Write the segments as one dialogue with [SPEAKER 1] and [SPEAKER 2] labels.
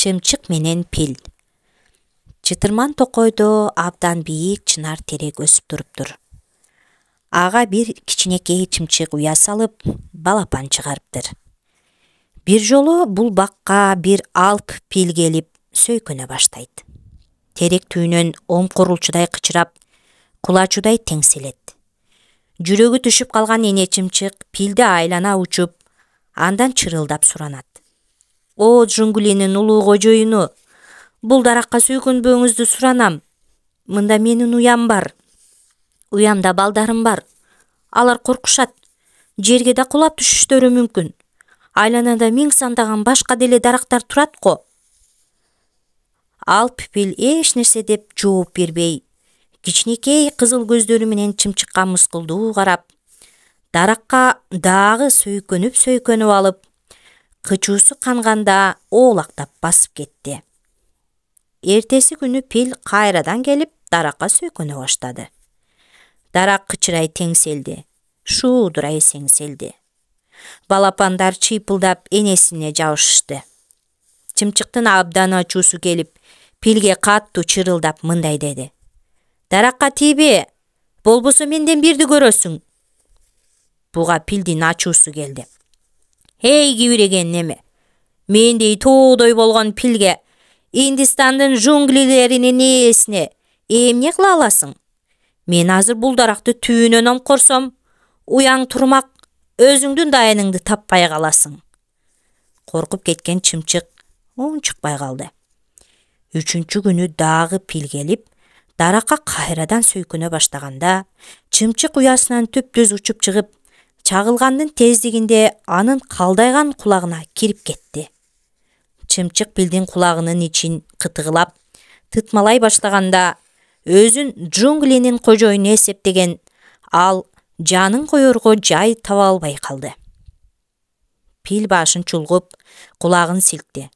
[SPEAKER 1] Чымчык менен пил. Чытырман токойдо абдан бийик чынар терек өсүп туруптур. Ага бир кичинекей чымчык уя салып, балапан чыгарыптыр. Бир жолу бул бакка бир алп пил келип сөйкөнө баштайт. Терек түйүнөн омкорулчудай кычырап, кулачудай теңселет. Жүрөгү түшүп калган эне чымчык пилди айлана учуп, андан чырылдап суранат. О, Джунглинин улуу кожоюну, бул даракка сүйкөнбөөңүздү суранам. Мында менин уям бар. Уямда балдарым бар. Алар коркушат. Жерге да кулап түшүштөрү мүмкүн. Айланада миң сандаган башка деле дарактар турат го. Алп пил эч нерсе деп жооп бербей, кичинекей кызыл көздөрү менен чымчыкка мыскылдуу карап, даракка дагы сөйкөнүп алып, кычуусу канганда оолактап басып кетти. Эртеси күнү пил кайрадан келип даракка сөйкөнө баштады. Дарак кычырай теңселди, шуудурай сеңселди. Балапандар чыйпылдап энесине жабышышты. Чымчыктын абдан ачуусу келип, пилге каттуу чырылдап мындай деди. Даракка тийбе, болбосо менден бирди көрөсүң. Буга пилдин ачуусу келди. Эй кибиреген неме, мендей тоодой болгон пилге Индистандын джунглилеринин ээсине эмне кыла аласың? Мен азыр бул даракты түйүнөн омкорсом, уяң турмак, өзүңдүн дайыныңды таппай каласың. Коркуп кеткен чымчык унчукпай калды. Үчүнчү күнү дагы пил келип, даракка кайрадан сөйкөнө баштаганда, чымчык уясынан түп-түз учуп чыгып, чагылгандын тездигинде анын калдайган кулагына кирип кетти. Чымчык пилдин кулагынын ичин кытыгылап, тытмалай баштаганда, өзүн Джунглинин кожоюну эсептеген ал жанын коерго жай таба албай калды. Пил башын чулгуп, кулагын силкти.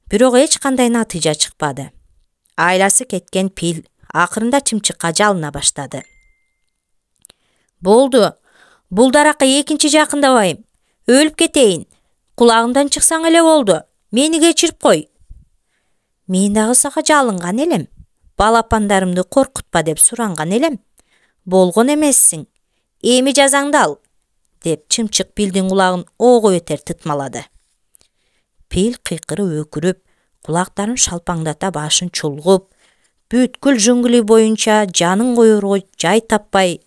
[SPEAKER 1] Бирок эч кандай натыйжа чыкпады. Айласы кеткен пил акырында чымчыкка жалына баштады. Болду, бул даракка экинчи жакындабайм. Өлүп кетейин. Кулагымдан чыксаң эле болду. Мени кечирип кой. Мен дагы сага жалынган элем. Балапандарымды коркутпа деп суранган элем. Болгон эмессиң. Эми жазаңды ал, деп чымчык пилдин кулагын ого бетер тытмалады. Пил кыйкырып өкүрүп, кулактарын шалпаңдата башын чулгуп, бүткүл джунгли боюнча жанын коерго жай таппай,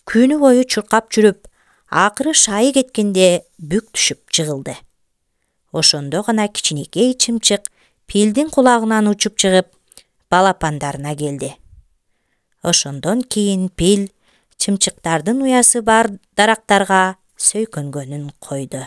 [SPEAKER 1] күнү бою чуркап жүрүп, акыры шайы кеткенде бүк түшүп жыгылды. Ошондо гана кичинекей чымчык пилдин кулагынан учуп чыгып, балапандарына келди. Ошондон кийин пил чымчыктардын уясы бар дарактарга сөйкөнгөнүн койду.